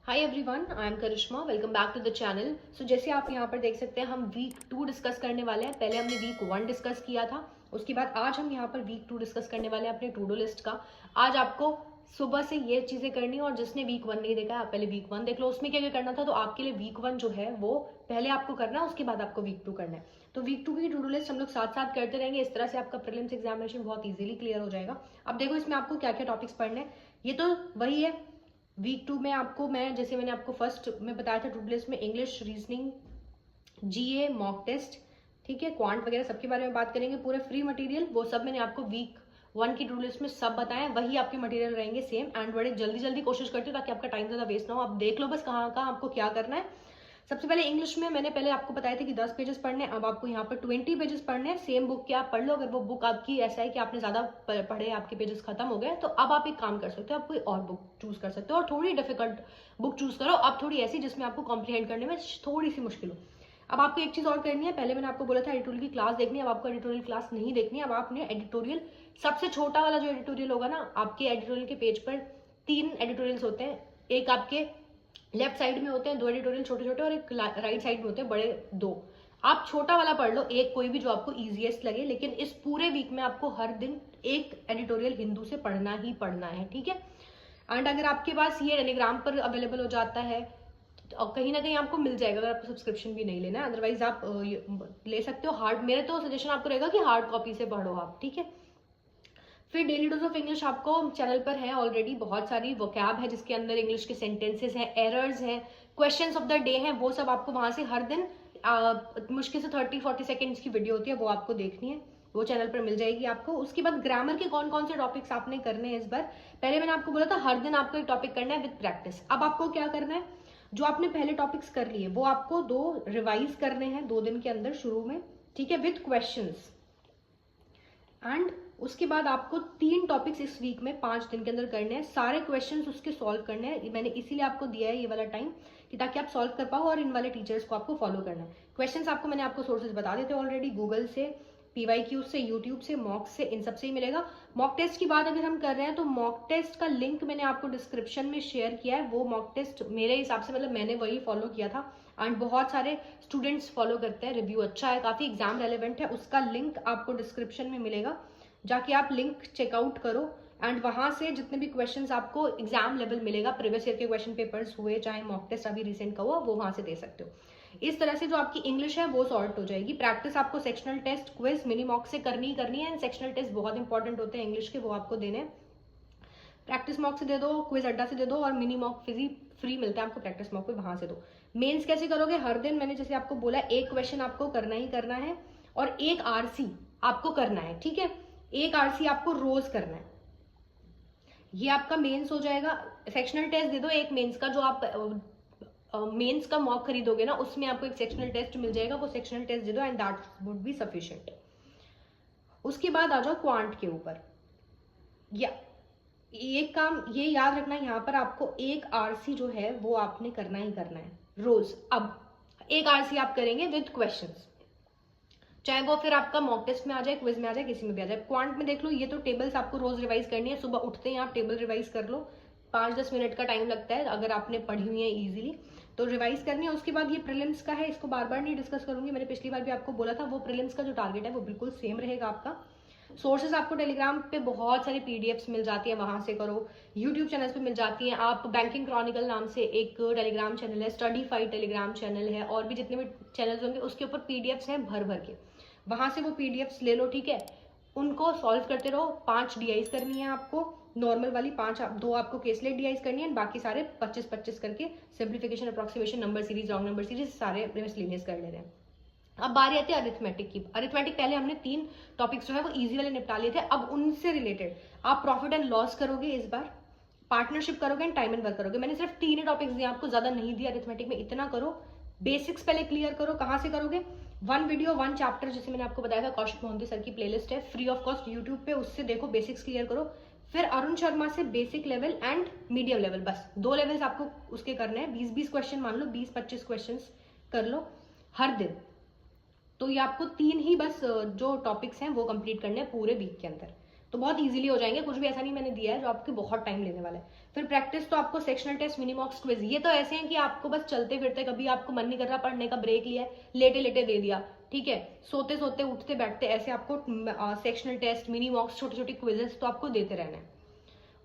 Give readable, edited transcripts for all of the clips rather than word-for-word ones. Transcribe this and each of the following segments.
Hi everyone, I am Karishma. Welcome back to the channel. So जैसे आप यहाँ पर देख सकते हैं, हम वीक 2 डिस्कस करने वाले हैं। पहले हमने वीक 1 डिस्कस किया था, उसके बाद आज हम यहाँ पर वीक 2 डिस्कस करने वाले हैं अपने टू डू लिस्ट का। आज आपको सुबह से ये चीज़ें करनी है, और जिसने वीक 1 नहीं देखा, आप पहले वीक 1 देख लो। उसमें क्या क्या करना था, तो आपके लिए वीक 1 जो है वो पहले आपको करना है, उसके बाद आपको वीक 2 करना है। तो वीक 2 की टू डू लिस्ट हम लोग साथ साथ करते रहेंगे। इस तरह से आपका प्रीलिम्स एग्जामिनेशन बहुत ईजिली क्लियर हो जाएगा। अब देखो इसमें आपको क्या क्या टॉपिक्स पढ़ने हैं। ये तो वही है, वीक 2 में आपको मैं जैसे मैंने आपको फर्स्ट में बताया था, टू डू लिस्ट में इंग्लिश, रीजनिंग, जीए, मॉक टेस्ट, ठीक है, क्वांट वगैरह सबके बारे में बात करेंगे। पूरे फ्री मटेरियल वो सब मैंने आपको वीक 1 की टू डू लिस्ट में सब बताया। वही आपके मटेरियल रहेंगे सेम। एंड बड़े जल्दी जल्दी कोशिश करती हूँ ताकि आपका टाइम ज़्यादा वेस्ट ना हो। आप देख लो बस कहाँ कहाँ आपको क्या करना है। सबसे पहले इंग्लिश में मैंने पहले आपको बताया था कि 10 पेजेस पढ़ने, अब आपको यहाँ पर 20 पेजेस पढ़ने हैं। सेम बुक के आप पढ़ लो। अगर वो बुक आपकी ऐसा है कि आपने ज्यादा पढ़े, आपके पेजेस खत्म हो गए, तो अब आप एक काम कर सकते हो, आप कोई और बुक चूज कर सकते हो और थोड़ी डिफिकल्ट बुक चूज करो। अब थोड़ी ऐसी जिसमें आपको कॉम्प्रिहेंड करने में थोड़ी सी मुश्किल हो। अब आपको एक चीज और करनी है। पहले मैंने आपको बोला था एडिटोरियल की क्लास देखनी है, अब आपको एडिटोरियल क्लास नहीं देखनी है। अब आपने एडिटोरियल, सबसे छोटा वाला जो एडिटोरियल होगा ना, आपके एडिटोरियल के पेज पर 3 एडिटोरियल्स होते हैं। एक आपके लेफ्ट साइड में होते हैं 2 एडिटोरियल छोटे छोटे, और एक राइट साइड में होते हैं बड़े 2। आप छोटा वाला पढ़ लो, एक कोई भी जो आपको इजीएस्ट लगे। लेकिन इस पूरे वीक में आपको हर दिन एक एडिटोरियल हिंदू से पढ़ना ही पढ़ना है, ठीक है। एंड अगर आपके पास ये टेलीग्राम पर अवेलेबल हो जाता है, तो कहीं ना कहीं आपको मिल जाएगा, अगर आपको सब्सक्रिप्शन भी नहीं लेना है। अदरवाइज आप ले सकते हो हार्ड। मेरे तो सजेशन आपको रहेगा कि हार्ड कॉपी से पढ़ो आप, ठीक है। फिर डेली डोज ऑफ इंग्लिश आपको चैनल पर है ऑलरेडी, बहुत सारी वोकैब है जिसके अंदर इंग्लिश के सेंटेंसेस हैं, एरर्स हैं, क्वेश्चंस ऑफ द डे हैं। वो सब आपको वहां से हर दिन मुश्किल से 30-40 सेकेंड्स की वीडियो होती है, वो आपको देखनी है, वो चैनल पर मिल जाएगी आपको। उसके बाद ग्रामर के कौन कौन से टॉपिक्स आपने करने हैं इस बार। पहले मैंने आपको बोला था हर दिन आपको एक टॉपिक करना है विद प्रैक्टिस। अब आपको क्या करना है, जो आपने पहले टॉपिक्स कर लिए वो आपको 2 रिवाइज करने हैं 2 दिन के अंदर शुरू में, ठीक है, विद क्वेश्चंस। एंड उसके बाद आपको 3 टॉपिक्स इस वीक में 5 दिन के अंदर करने हैं। सारे क्वेश्चंस उसके सॉल्व करने हैं। मैंने इसीलिए आपको दिया है ये वाला टाइम कि ताकि आप सॉल्व कर पाओ, और इन वाले टीचर्स को आपको फॉलो करना है। क्वेश्चंस आपको मैंने आपको सोर्सेज बता देते ऑलरेडी, गूगल से, पीवाईक्यू से, यूट्यूब से, मॉक से, इन सबसे ही मिलेगा। मॉक टेस्ट की बात अगर हम कर रहे हैं तो मॉक टेस्ट का लिंक मैंने आपको डिस्क्रिप्शन में शेयर किया है। वो मॉक टेस्ट मेरे हिसाब से, मतलब मैंने वही फॉलो किया था, एंड बहुत सारे स्टूडेंट्स फॉलो करते हैं। रिव्यू अच्छा है, काफी एग्जाम रेलिवेंट है। उसका लिंक आपको डिस्क्रिप्शन में मिलेगा, जाके आप लिंक चेकआउट करो। एंड वहां से जितने भी क्वेश्चंस आपको एग्जाम लेवल मिलेगा, प्रीवियस ईयर के क्वेश्चन पेपर्स हुए, चाहे मॉक टेस्ट अभी रिसेंट का हुआ, वो वहां से दे सकते हो। इस तरह से जो आपकी इंग्लिश है वो सॉर्ट हो जाएगी। प्रैक्टिस आपको sectional test, quiz, mini mock से करनी ही करनी है। एंड सेक्शनल टेस्ट बहुत इंपॉर्टेंट होते हैं इंग्लिश के, वो आपको देने हैं। प्रैक्टिस मॉक से दे दो, क्विज अड्डा से दे दो, और मिनी मॉक फ्री मिलता है आपको प्रैक्टिस मॉक पे, वहां से दो। मेंस कैसे करोगे, हर दिन मैंने जैसे आपको बोला, एक क्वेश्चन आपको करना ही करना है, और एक आरसी आपको करना है, ठीक है। एक आरसी आपको रोज करना है। ये आपका मेंस हो जाएगा। सेक्शनल टेस्ट दे दो एक मेंस का, जो आप मेंस का मॉक खरीदोगे ना, उसमें आपको एक सेक्शनल टेस्ट मिल जाएगा, वो सेक्शनल टेस्ट दे दो, and that would be sufficient. उसके बाद आ जाओ क्वांट के ऊपर। या एक काम ये याद रखना, यहाँ पर आपको एक आरसी जो है वो आपने करना ही करना है रोज। अब एक आरसी आप करेंगे विद क्वेश्चंस, चाहे वो फिर आपका मॉक टेस्ट में आ जाए, क्विज में आ जाए, किसी में भी आ जाए। क्वांट में देख लो, ये तो टेबल्स आपको रोज रिवाइज करनी है। सुबह उठते ही आप टेबल रिवाइज कर लो, 5-10 मिनट का टाइम लगता है अगर आपने पढ़ी हुई है इजीली, तो रिवाइज करनी है। उसके बाद ये प्रीलिम्स का है, इसको बार बार नहीं डिस्कस करूंगी, मैंने पिछली बार भी आपको बोला था। वो प्रीलिम्स का जो टारगेट है वो बिल्कुल सेम रहेगा आपका। सोर्सेज आपको टेलीग्राम पे बहुत सारी पीडीएफ्स मिल जाती है, वहां से करो। यूट्यूब चैनल पे मिल जाती हैं। आप बैंकिंग क्रॉनिकल नाम से एक टेलीग्राम चैनल है, स्टडीफाई टेलीग्राम चैनल है, और भी जितने भी चैनल्स होंगे उसके ऊपर पीडीएफ्स हैं भर भर के, वहां से वो पीडीएफ्स ले लो, ठीक है। उनको सॉल्व करते रहो। 5 डीआईज करनी है आपको, नॉर्मल वाली 5, 2 आपको केसलेट डीआईज करनी है, बाकी सारे 25-25 करके simplification, approximation, number series, wrong number series सारे मिसलिनियस कर ले रहे हैं। अब बारी आती है अरिथमेटिक की। अरिथमेटिक पहले हमने 3 टॉपिक्स जो है वो इजी वाले निपटा लिए थे। अब उनसे रिलेटेड आप प्रॉफिट एंड लॉस करोगे इस बार, पार्टनरशिप करोगे, एंड टाइम एंड वर्क करोगे। मैंने सिर्फ 3 ही टॉपिक्स दिए आपको, ज्यादा नहीं दिया अरिथमेटिक में। इतना करो, बेसिक्स पहले क्लियर करो। कहाँ से करोगे, 1 वीडियो 1 चैप्टर, जैसे मैंने आपको बताया था, कौशिक मोहंती सर की प्लेलिस्ट है फ्री ऑफ कॉस्ट यूट्यूब पे, उससे देखो, बेसिक्स क्लियर करो। फिर अरुण शर्मा से basic level and medium level, बस 2 लेवल्स आपको उसके करने हैं। 20-20 क्वेश्चन मान लो, 20-25 क्वेश्चन कर लो हर दिन। तो ये आपको 3 ही बस जो टॉपिक्स हैं वो कंप्लीट करने हैं पूरे वीक के अंदर। तो बहुत इजीली हो जाएंगे, कुछ भी ऐसा नहीं मैंने दिया है जो आपके बहुत टाइम लेने वाला है। फिर प्रैक्टिस तो आपको sectional test, mini mocks, quiz, ये तो ऐसे हैं कि आपको बस चलते फिरते, कभी आपको मन नहीं कर रहा पढ़ने का, ब्रेक लिया है, लेटे लेटे दे दिया, ठीक है, सोते सोते उठते बैठते, ऐसे आपको सेक्शनल टेस्ट, मिनी मॉक्स, छोटे छोटे क्विजेस तो आपको देते रहना है।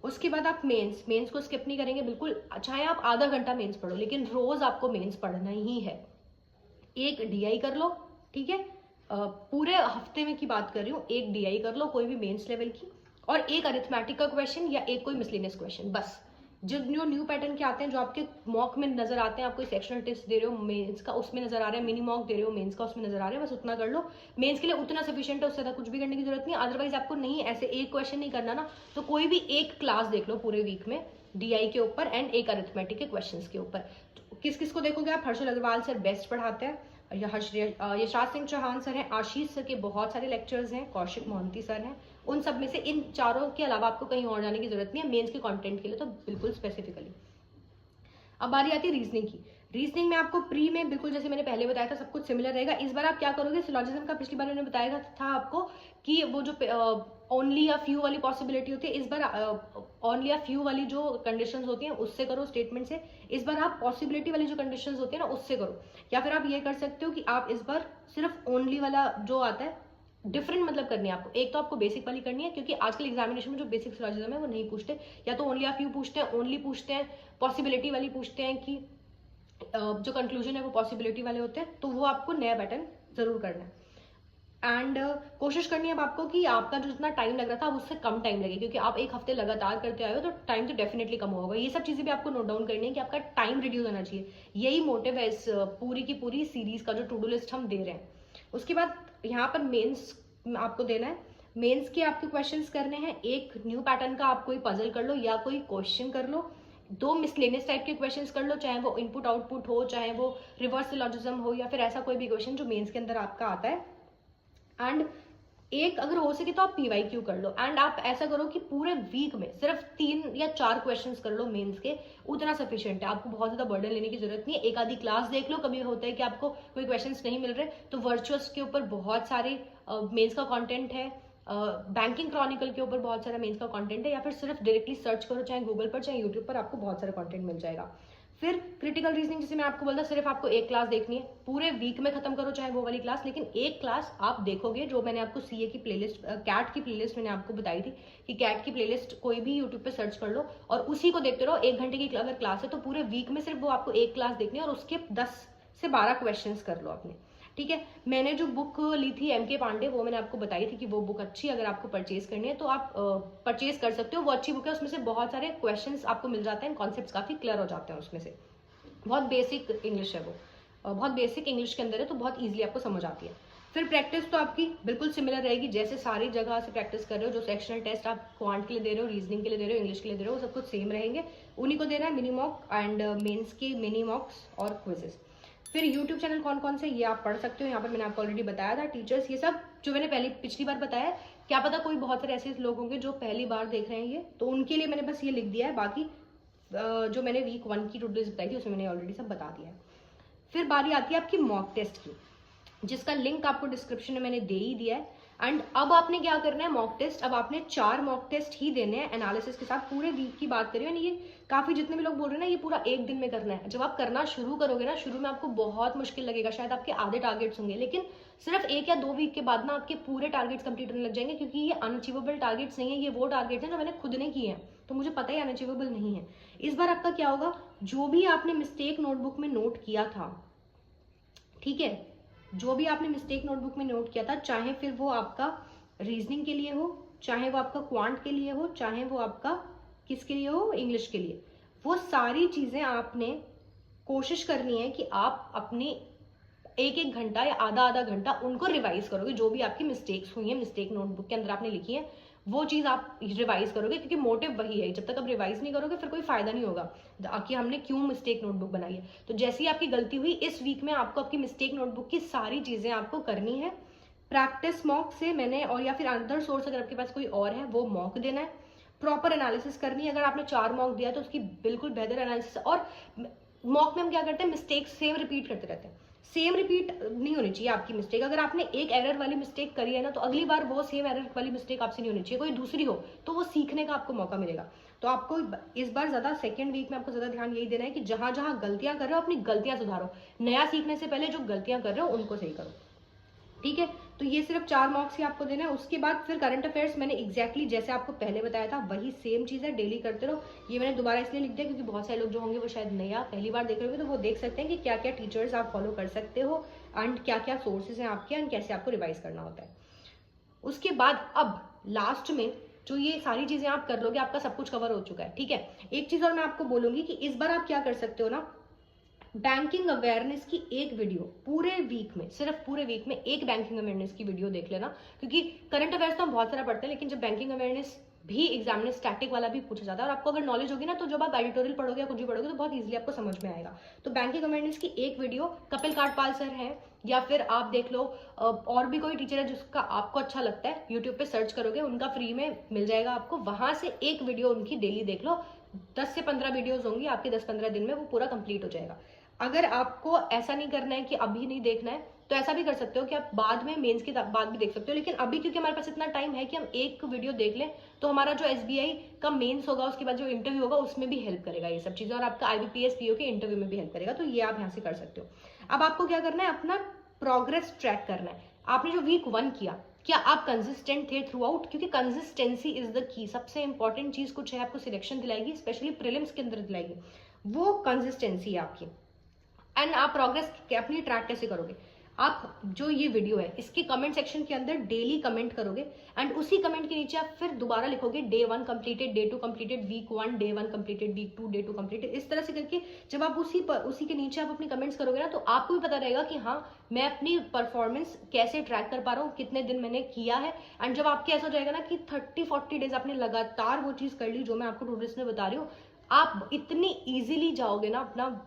उसके बाद आप मेंस को स्किप नहीं करेंगे बिल्कुल, चाहे आप आधा घंटा मेंस पढ़ो, लेकिन रोज आपको मेंस पढ़ना ही है। एक डीआई कर लो, ठीक है, पूरे हफ्ते में की बात कर रही हूँ, एक डीआई कर लो कोई भी मेंस लेवल की, और एक अरिथमेटिक का क्वेश्चन या एक कोई मिसलेनियस क्वेश्चन, बस। जो न्यू पैटर्न के आते हैं, जो आपके मॉक में नजर आते हैं, आप कोई सेक्शनल टेस्ट दे रहे हो मेंस का उसमें नजर आ रहा है, मिनी मॉक दे रहे हो मेंस का उसमें नजर आ रहा है, बस उतना कर लो। मेंस के लिए उतना सफिशिएंट है, उससे ज्यादा कुछ भी करने की जरूरत नहीं। अदरवाइज आपको नहीं ऐसे एक क्वेश्चन नहीं करना ना, तो कोई भी एक क्लास देख लो पूरे वीक में डीआई के ऊपर एंड एक अरिथमेटिक के क्वेश्चन के ऊपर। तो किस किस को देखोगे आप? हर्षल अग्रवाल सर बेस्ट पढ़ाते हैं, यशराज सिंह चौहान सर हैं, आशीष सर के बहुत सारे लेक्चर्स हैं, कौशिक मोहंती सर हैं, उन सब में से इन चारों के अलावा आपको कहीं और जाने की जरूरत नहीं है मेंस के कंटेंट के लिए, तो बिल्कुल स्पेसिफिकली। अब बारी आती है रीजनिंग की। रीजनिंग में आपको प्री में बिल्कुल जैसे मैंने पहले बताया था सब कुछ सिमिलर रहेगा। इस बार आप क्या करोगे, सिलॉजिज्म का पिछली बार मैंने बताया था आपको कि वो जो ओनली या फ्यू वाली पॉसिबिलिटी होती है, इस बार ओनली या फ्यू वाली जो कंडीशंस होती हैं उससे करो स्टेटमेंट से। इस बार आप पॉसिबिलिटी वाली जो कंडीशंस होती है ना उससे करो, या फिर आप ये कर सकते हो कि आप इस बार सिर्फ ओनली वाला जो आता है, डिफरेंट मतलब करनी है आपको। एक तो आपको बेसिक वाली करनी है, क्योंकि आजकल एग्जामिनेशन में जो बेसिक सिलॉजिज्म है वो नहीं पूछते, या तो ओनली या फ्यू पूछते हैं, ओनली पूछते हैं, पॉसिबिलिटी वाली पूछते हैं कि जो कंक्लूजन है वो पॉसिबिलिटी वाले होते हैं, तो वो आपको नया पैटर्न जरूर करना है। एंड कोशिश करनी है अब आपको कि आपका जो जितना टाइम लग रहा था उससे कम टाइम लगे, क्योंकि आप एक हफ्ते लगातार करते आए हो तो टाइम तो डेफिनेटली कम होगा। ये सब चीजें भी आपको नोट डाउन करनी है कि आपका टाइम रिड्यूस होना चाहिए। यही मोटिव है इस पूरी की पूरी सीरीज का जो टू डू लिस्ट हम दे रहे हैं। उसके बाद यहाँ पर मेंस आपको देना है, मेंस के आपके क्वेश्चंस करने हैं, एक न्यू पैटर्न का आप कोई पजल कर लो या कोई क्वेश्चन कर लो, दो मिसलेनियस टाइप के क्वेश्चंस कर लो, चाहे वो इनपुट आउटपुट हो, चाहे वो रिवर्स सिलॉजिज्म हो, या फिर ऐसा कोई भी क्वेश्चन जो मेंस के अंदर आपका आता है। एंड एक अगर हो सके तो आप पीवाईक्यू कर लो। एंड आप ऐसा करो कि पूरे वीक में सिर्फ 3 या 4 क्वेश्चंस कर लो मेंस के, उतना सफिशिएंट है। आपको बहुत ज्यादा बर्डन लेने की जरूरत नहीं है, एक आधी क्लास देख लो। कभी होता है कि आपको कोई क्वेश्चंस नहीं मिल रहे, तो वर्चुअल्स के ऊपर बहुत सारे मेंस का कंटेंट है, बैंकिंग क्रॉनिकल के ऊपर बहुत सारा मेंस का कंटेंट है, या फिर सिर्फ डायरेक्टली सर्च करो चाहे गूगल पर चाहे यूट्यूब पर, आपको बहुत सारा कंटेंट मिल जाएगा। फिर क्रिटिकल रीजनिंग, जैसे मैं आपको बोलता सिर्फ आपको एक क्लास देखनी है, पूरे वीक में खत्म करो चाहे वो वाली क्लास, लेकिन एक क्लास आप देखोगे। जो मैंने आपको सीए की प्लेलिस्ट, कैट की प्लेलिस्ट मैंने आपको बताई थी कि कैट की प्लेलिस्ट कोई भी यूट्यूब पे सर्च कर लो और उसी को देखते रहो। 1 घंटे की अगर क्लास है तो पूरे वीक में सिर्फ वो आपको एक क्लास देखनी है और उसके 10 से 12 क्वेश्चन कर लो अपने, ठीक है। मैंने जो बुक ली थी एम के पांडे, वो मैंने आपको बताई थी कि वो बुक अच्छी, अगर आपको परचेज करनी है तो आप परचेज कर सकते हो। वो अच्छी बुक है, उसमें से बहुत सारे क्वेश्चंस आपको मिल जाते हैं, कॉन्सेप्ट्स काफी क्लियर हो जाते हैं उसमें से। बहुत बेसिक इंग्लिश है वो, बहुत बेसिक इंग्लिश के अंदर है, तो बहुत ईजिली आपको समझ आती है। फिर प्रैक्टिस तो आपकी बिल्कुल सिमिलर रहेगी, जैसे सारी जगह से प्रैक्टिस कर रहे हो। जो सेक्शनल टेस्ट आप क्वांट के लिए दे रहे हो, रीजनिंग के लिए दे रहे हो, इंग्लिश के लिए दे रहे हो, सब कुछ सेम रहेंगे, उन्हीं को देना है। मिनी मॉक एंड मेंस की मिनी मॉक्स और क्विजेस। फिर यूट्यूब चैनल कौन कौन से ये आप पढ़ सकते हो, यहाँ पर मैंने आपको ऑलरेडी बताया था। टीचर्स, ये सब जो मैंने पिछली बार बताया, क्या पता कोई बहुत सारे ऐसे लोग होंगे जो पहली बार देख रहे हैं ये, तो उनके लिए मैंने बस ये लिख दिया है। बाकी जो मैंने वीक 1 की टू डू लिस्ट बताई थी उसमें मैंने ऑलरेडी सब बता दिया है। फिर बारी आती है आपकी मॉक टेस्ट की, जिसका लिंक आपको डिस्क्रिप्शन में मैंने दे ही दिया है। एंड अब आपने क्या करना है, मॉक टेस्ट, अब आपने 4 मॉक टेस्ट ही देने हैं एनालिसिस के साथ। पूरे वीक की बात करिए, ये काफी जितने भी लोग बोल रहे हैं ना, ये पूरा एक दिन में करना है। जब आप करना शुरू करोगे ना, शुरू में आपको बहुत मुश्किल लगेगा, शायद आपके आधे टारगेट्स होंगे, लेकिन सिर्फ 1 या 2 वीक के बाद ना आपके पूरे टारगेट्स कंप्लीट होने लग जाएंगे, क्योंकि ये अनअचीवेबल टारगेट्स नहीं है, ये वो टारगेट्स हैं जो मैंने खुद ने किए हैं, तो मुझे पता है अनअचीवेबल नहीं है। इस बार आपका क्या होगा, जो भी आपने मिस्टेक नोटबुक में नोट किया था, ठीक है, जो भी आपने मिस्टेक नोटबुक में नोट किया था, चाहे फिर वो आपका रीजनिंग के लिए हो, चाहे वो आपका क्वांट के लिए हो, चाहे वो आपका किसके लिए हो, इंग्लिश के लिए, वो सारी चीजें आपने कोशिश करनी है कि आप अपनी 1-1 घंटा या आधा घंटा उनको रिवाइज करोगे। जो भी आपकी मिस्टेक्स हुई हैं मिस्टेक नोटबुक के अंदर आपने लिखी है, वो चीज आप रिवाइज करोगे, क्योंकि मोटिव वही है। जब तक आप रिवाइज नहीं करोगे फिर कोई फायदा नहीं होगा कि हमने क्यों मिस्टेक नोटबुक बनाई है। तो जैसी आपकी गलती हुई, इस वीक में आपको आपकी मिस्टेक नोटबुक की सारी चीजें आपको करनी है। प्रैक्टिस मॉक से मैंने, और या फिर अदर सोर्स अगर आपके पास कोई और है, वो मॉक देना है। प्रॉपर एनालिसिस करनी है। अगर आपने 4 मॉक दिया तो उसकी बिल्कुल बेहतर एनालिसिस। और मॉक में हम क्या करते हैं, मिस्टेक्स सेम रिपीट करते रहते हैं। सेम रिपीट नहीं होनी चाहिए आपकी मिस्टेक। अगर आपने एक एरर वाली मिस्टेक करी है ना, तो अगली बार वो सेम एरर वाली मिस्टेक आपसे नहीं होनी चाहिए, कोई दूसरी हो, तो वो सीखने का आपको मौका मिलेगा। तो आपको इस बार ज्यादा सेकंड वीक में आपको ज्यादा ध्यान यही देना है कि जहां जहां गलतियां कर रहे हो अपनी गलतियां सुधारो, नया सीखने से पहले जो गलतियां कर रहे हो उनको सही करो, ठीक है। तो ये सिर्फ 4 मार्क्स ही आपको देना है। उसके बाद फिर करंट अफेयर्स मैंने एग्जैक्टली जैसे आपको पहले बताया था वही सेम चीज़ है, डेली करते रहो। ये मैंने दोबारा इसलिए लिख दिया क्योंकि बहुत सारे लोग जो होंगे वो शायद नया पहली बार देख रहे होंगे, तो वो देख सकते हैं कि क्या क्या टीचर्स आप फॉलो कर सकते हो एंड क्या क्या सोर्सेज हैं आपके एंड कैसे आपको रिवाइज करना होता है। उसके बाद अब लास्ट में जो ये सारी चीजें आप कर लोगे, आपका सब कुछ कवर हो चुका है, ठीक है। एक चीज और मैं आपको बोलूंगी कि इस बार आप क्या कर सकते हो ना, बैंकिंग अवेयरनेस की एक वीडियो पूरे वीक में, सिर्फ पूरे वीक में एक बैंकिंग अवेयरनेस की वीडियो देख लेना। क्योंकि करंट अफेयर्स तो हम बहुत सारा पढ़ते हैं, लेकिन जब बैंकिंग अवेयरनेस भी एग्जाम में स्टैटिक वाला भी पूछा जाता है और आपको अगर नॉलेज होगी ना, तो जब आप एडिटोरियल पढ़ोगे या कुछ भी पढ़ोगे तो बहुत इजीली आपको समझ में आएगा। तो बैंकिंग अवेयरनेस की एक वीडियो कपिल काठपाल सर हैं, या फिर आप देख लो और भी कोई टीचर है जिसका आपको अच्छा लगता है, यूट्यूब पे सर्च करोगे उनका फ्री में मिल जाएगा आपको, वहां से एक वीडियो उनकी डेली देख लो। 10 से 15 वीडियोज होंगी आपके, 10-15 दिन में वो पूरा कंप्लीट हो जाएगा। अगर आपको ऐसा नहीं करना है कि अभी नहीं देखना है, तो ऐसा भी कर सकते हो कि आप बाद में मेंस के बाद भी देख सकते हो, लेकिन अभी क्योंकि हमारे पास इतना टाइम है कि हम एक वीडियो देख लें, तो हमारा जो एसबीआई का मेंस होगा उसके बाद जो इंटरव्यू होगा उसमें भी हेल्प करेगा ये सब चीजें, और आपका आईबीपीएस पीओ के इंटरव्यू में भी हेल्प करेगा। तो ये आप यहाँ से कर सकते हो। अब आपको क्या करना है, अपना प्रोग्रेस ट्रैक करना है। आपने जो वीक 1 किया, क्या आप कंसिस्टेंट थे थ्रू आउट? क्योंकि कंसिस्टेंसी इज द की, सबसे इंपॉर्टेंट चीज कुछ है आपको सिलेक्शन दिलाएगी, स्पेशली प्रीलिम्स के अंदर दिलाएगी, वो कंसिस्टेंसी है आपकी। एंड आप प्रोग्रेस अपनी ट्रैक कैसे करोगे, आप जो ये वीडियो है इसके कमेंट सेक्शन के अंदर डेली कमेंट करोगे, एंड उसी कमेंट के नीचे आप फिर दोबारा लिखोगे day 1 completed, day 2 completed, week 1 day 1 completed, week 2 day 2 completed. इस तरह से करके जब आप उसी के नीचे आप अपनी कमेंट्स करोगे ना, तो आपको भी पता रहेगा कि हाँ मैं अपनी परफॉर्मेंस कैसे ट्रैक कर पा रहा हूँ, कितने दिन मैंने किया है। एंड जब आपके ऐसा हो जाएगा ना कि 30-40 डेज आपने लगातार वो चीज कर ली जो मैं आपको टू डेज में बता रही हूँ, आप इतनी इजीली जाओगे ना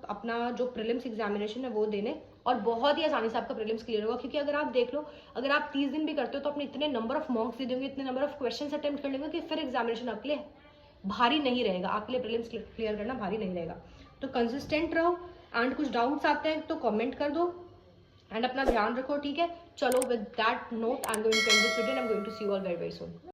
अपना जो प्रीलिम्स एग्जामिनेशन है वो देने, और बहुत ही आसानी से आपका प्रीलिम्स क्लियर होगा। क्योंकि अगर आप देख लो, अगर आप 30 दिन भी करते हो तो अपने इतने नंबर ऑफ मॉक्स दे देंगे, इतने नंबर ऑफ क्वेश्चन अटेम्प्ट कर लेंगे कि फिर एग्जामिनेशन आपके लिए भारी नहीं रहेगा, आपके लिए प्रीलिम्स क्लियर करना भारी नहीं रहेगा। तो कंसिस्टेंट रहो, एंड कुछ डाउट्स आते हैं तो कमेंट कर दो, एंड अपना ध्यान रखो, ठीक है। चलो with that note I am going to end this video, I am going to see you all very very soon.